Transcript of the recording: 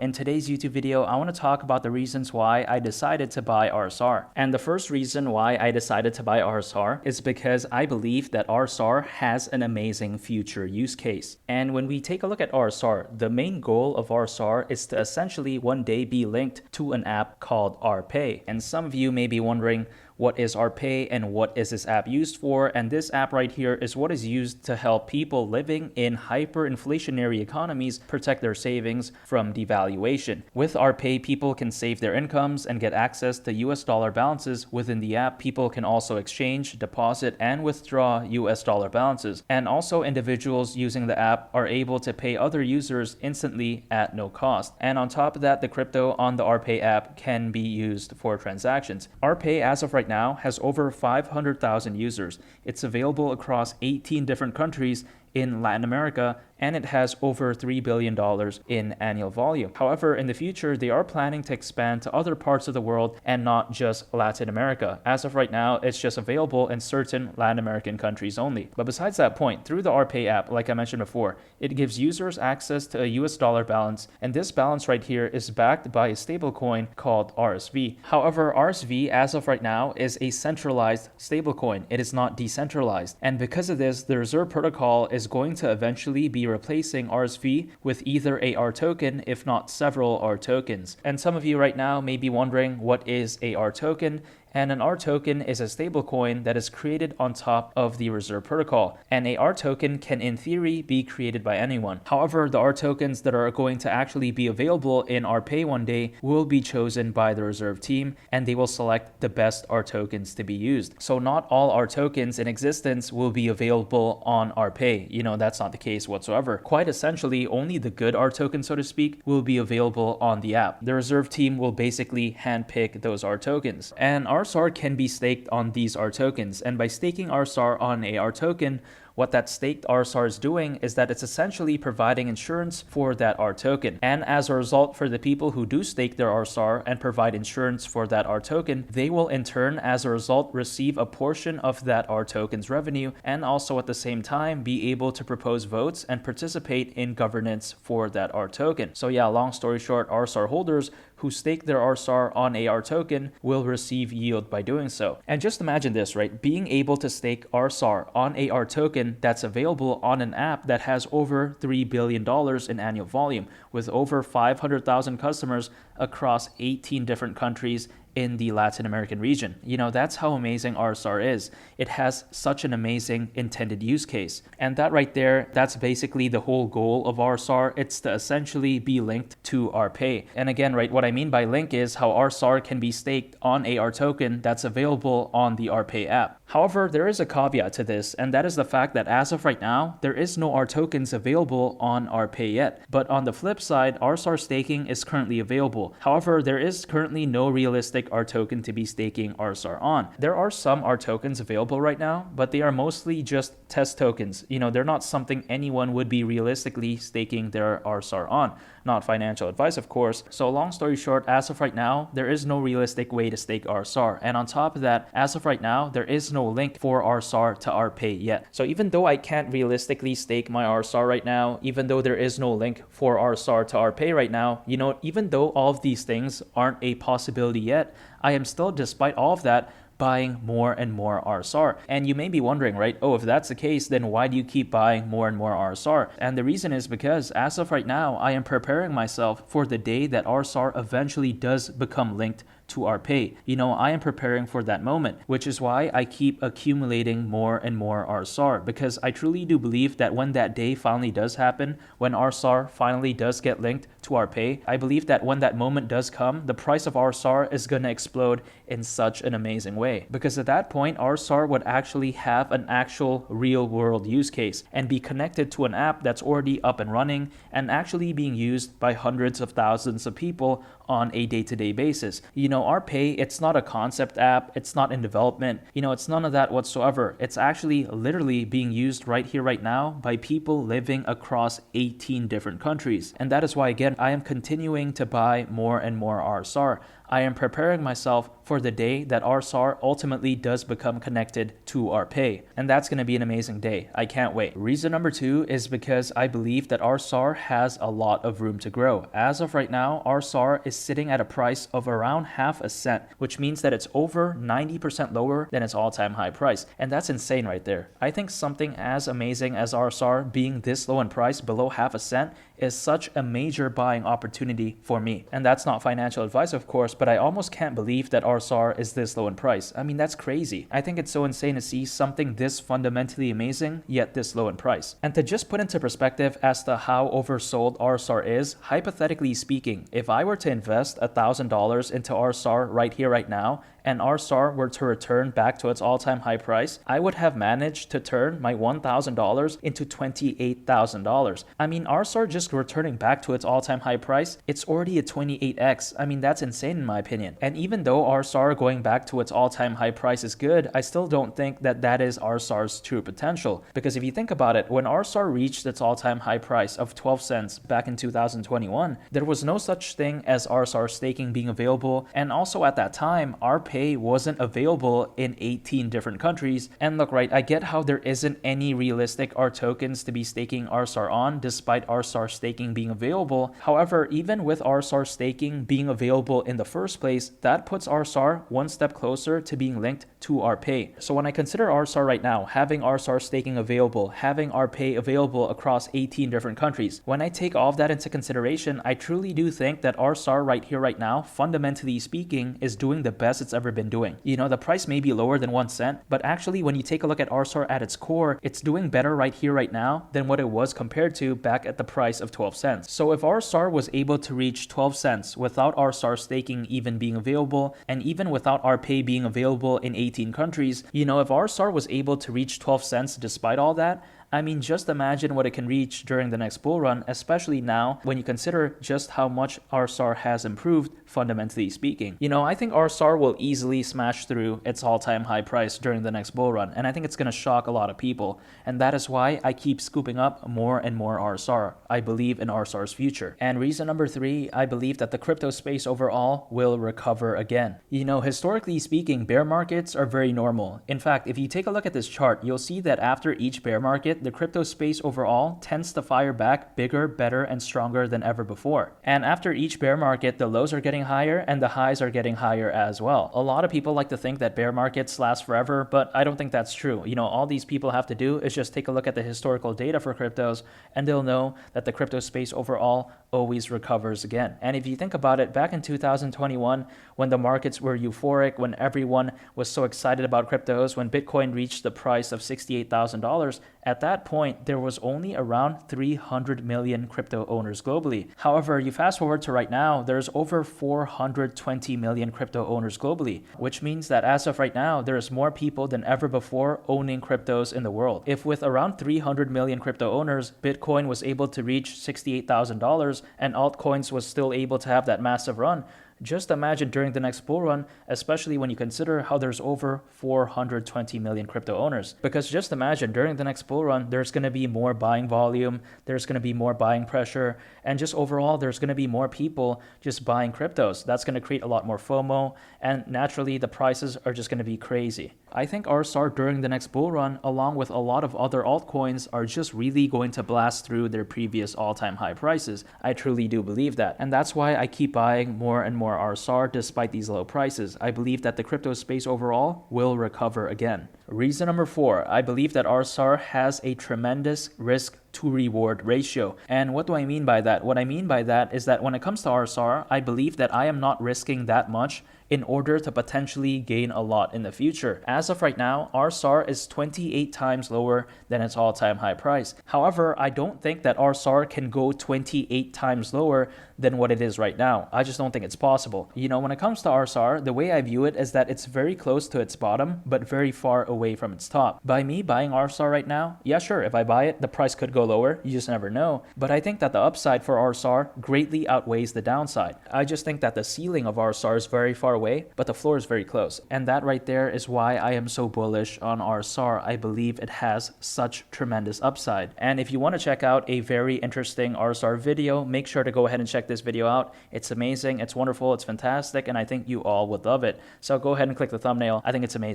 In today's YouTube video, I want to talk about the reasons why I decided to buy RSR. And the first reason why I decided to buy RSR is because I believe that RSR has an amazing future use case. And when we take a look at RSR, the main goal of RSR is to essentially one day be linked to an app called RPay. And some of you may be wondering, what is RPay and what is this app used for? And this app right here is what is used to help people living in hyperinflationary economies protect their savings from devaluation. With RPay, people can save their incomes and get access to US dollar balances within the app. People can also exchange, deposit, and withdraw US dollar balances. And also individuals using the app are able to pay other users instantly at no cost. And on top of that, the crypto on the RPay app can be used for transactions. RPay, as of right now, has over 500,000 users. It's available across 18 different countries in Latin America, and it has over $3 billion in annual volume. However, in the future, they are planning to expand to other parts of the world and not just Latin America. As of right now, it's just available in certain Latin American countries only. But besides that point, through the RPay app, like I mentioned before, it gives users access to a US dollar balance, and this balance right here is backed by a stablecoin called RSV. However, RSV, as of right now, is a centralized stablecoin. It is not decentralized. And because of this, the Reserve Protocol is going to eventually be replacing RSV with either a R token, if not several R tokens. And some of you right now may be wondering, what is a R token? And an R token is a stablecoin that is created on top of the Reserve Protocol. And a R token can, in theory, be created by anyone. However, the R tokens that are going to actually be available in RPay one day will be chosen by the Reserve team, and they will select the best R tokens to be used. So not all R tokens in existence will be available on RPay. That's not the case whatsoever. Quite essentially, only the good R tokens, so to speak, will be available on the app. The Reserve team will basically handpick those R tokens. And RSR can be staked on these R tokens, and by staking RSR on a R token, what that staked RSR is doing is that it's essentially providing insurance for that R token. And as a result, for the people who do stake their RSR and provide insurance for that R token, they will in turn, as a result, receive a portion of that R token's revenue, and also at the same time be able to propose votes and participate in governance for that R token. So yeah, long story short, RSR holders who stake their RSR on a R token will receive yield by doing so. And just imagine this, right? Being able to stake RSR on a R token that's available on an app that has over $3 billion in annual volume, with over 500,000 customers across 18 different countries in the Latin American region. That's how amazing RSR is. It has such an amazing intended use case. And that right there, that's basically the whole goal of RSR. It's to essentially be linked to RPay. And again, right, what I mean by link is how RSR can be staked on a R token that's available on the RPay app. However, there is a caveat to this, and that is the fact that as of right now, there is no R tokens available on RPay yet. But on the flip side, RSR staking is currently available. However, there is currently no realistic R token to be staking RSR on. There are some R tokens available right now, but they are mostly just test tokens. They're not something anyone would be realistically staking their RSR on. Not financial advice, of course. So long story short, as of right now, there is no realistic way to stake RSR. And on top of that, as of right now, there is no link for RSR to RPay yet. So even though I can't realistically stake my RSR right now, even though there is no link for RSR to RPay right now, even though all of these things aren't a possibility yet, I am still, despite all of that, buying more and more RSR. And you may be wondering, right? Oh, if that's the case, then why do you keep buying more and more RSR? And the reason is because as of right now, I am preparing myself for the day that RSR eventually does become linked to RPay. I am preparing for that moment, which is why I keep accumulating more and more RSR, because I truly do believe that when that day finally does happen, when RSR finally does get linked to RPay, I believe that when that moment does come, the price of RSR is going to explode in such an amazing way. Because at that point, RSR would actually have an actual real world use case and be connected to an app that's already up and running and actually being used by hundreds of thousands of people on a day-to-day basis. RPay, it's not a concept app, it's not in development, it's none of that whatsoever. It's actually literally being used right here, right now by people living across 18 different countries. And that is why, again, I am continuing to buy more and more RSR. I am preparing myself for the day that RSR ultimately does become connected to RPay. And that's going to be an amazing day. I can't wait. Reason number 2 is because I believe that RSR has a lot of room to grow. As of right now, RSR is sitting at a price of around half a cent, which means that it's over 90% lower than its all-time high price. And that's insane right there. I think something as amazing as RSR being this low in price, below half a cent, is such a major buying opportunity for me. And that's not financial advice, of course, but I almost can't believe that RSR is this low in price. I mean, that's crazy. I think it's so insane to see something this fundamentally amazing, yet this low in price. And to just put into perspective as to how oversold RSR is, hypothetically speaking, if I were to invest $1,000 into RSR right here, right now, and RSR were to return back to its all-time high price, I would have managed to turn my $1,000 into $28,000. I mean, RSR just returning back to its all-time high price, it's already a 28x. I mean, that's insane in my opinion. And even though RSR going back to its all-time high price is good, I still don't think that that is RSR's true potential. Because if you think about it, when RSR reached its all-time high price of 12 cents back in 2021, there was no such thing as RSR staking being available. And also at that time, RPay wasn't available in 18 different countries. And look, right, I get how there isn't any realistic R tokens to be staking RSR on, despite RSR staking being available. However, even with RSR staking being available in the first place, that puts RSR one step closer to being linked to RPay. So when I consider RSR right now, having RSR staking available, having RPay available across 18 different countries, when I take all of that into consideration, I truly do think that RSR right here, right now, fundamentally speaking, is doing the best it's ever been doing. You know, the price may be lower than 1 cent, but actually when you take a look at RSR at its core, it's doing better right here, right now than what it was compared to back at the price of 12 cents. So if RSR was able to reach 12 cents without RSR staking even being available, and even without RPay being available in 18 countries, you know, if RSR was able to reach 12 cents despite all that, I mean, just imagine what it can reach during the next bull run, especially now when you consider just how much RSR has improved, fundamentally speaking. You know, I think RSR will easily smash through its all-time high price during the next bull run, and I think it's going to shock a lot of people. And that is why I keep scooping up more and more RSR. I believe in RSR's future. And reason number 3, I believe that the crypto space overall will recover again. You know, historically speaking, bear markets are very normal. In fact, if you take a look at this chart, you'll see that after each bear market, the crypto space overall tends to fire back bigger, better, and stronger than ever before. And after each bear market, the lows are getting higher and the highs are getting higher as well. A lot of people like to think that bear markets last forever, but I don't think that's true. You know, all these people have to do is just take a look at the historical data for cryptos, and they'll know that the crypto space overall always recovers again. And if you think about it, back in 2021, when the markets were euphoric, when everyone was so excited about cryptos, when Bitcoin reached the price of $68,000, at that point, there was only around 300 million crypto owners globally. However, you fast forward to right now, there's over 420 million crypto owners globally, which means that as of right now, there's more people than ever before owning cryptos in the world. If with around 300 million crypto owners, Bitcoin was able to reach $68,000 and altcoins was still able to have that massive run, just imagine during the next bull run, especially when you consider how there's over 420 million crypto owners. Because just imagine during the next bull run, there's going to be more buying volume, there's going to be more buying pressure, and just overall, there's going to be more people just buying cryptos. That's going to create a lot more FOMO, and naturally, the prices are just going to be crazy. I think RSR during the next bull run, along with a lot of other altcoins, are just really going to blast through their previous all-time high prices. I truly do believe that. And that's why I keep buying more and more RSR despite these low prices. I believe that the crypto space overall will recover again. Reason number 4, I believe that RSR has a tremendous risk to reward ratio. And what do I mean by that? What I mean by that is that when it comes to RSR, I believe that I am not risking that much in order to potentially gain a lot in the future. As of right now, RSR is 28 times lower than its all-time high price. However, I don't think that RSR can go 28 times lower than what it is right now. I just don't think it's possible. You know, when it comes to RSR, the way I view it is that it's very close to its bottom, but very far away from its top. By me buying RSR right now, yeah, sure, if I buy it, the price could go lower. You just never know. But I think that the upside for RSR greatly outweighs the downside. I just think that the ceiling of RSR is very far away, but the floor is very close. And that right there is why I am so bullish on RSR. I believe it has such tremendous upside. And if you want to check out a very interesting RSR video, make sure to go ahead and check this video out. It's amazing, it's wonderful, it's fantastic, and I think you all would love it. So go ahead and click the thumbnail. I think it's amazing.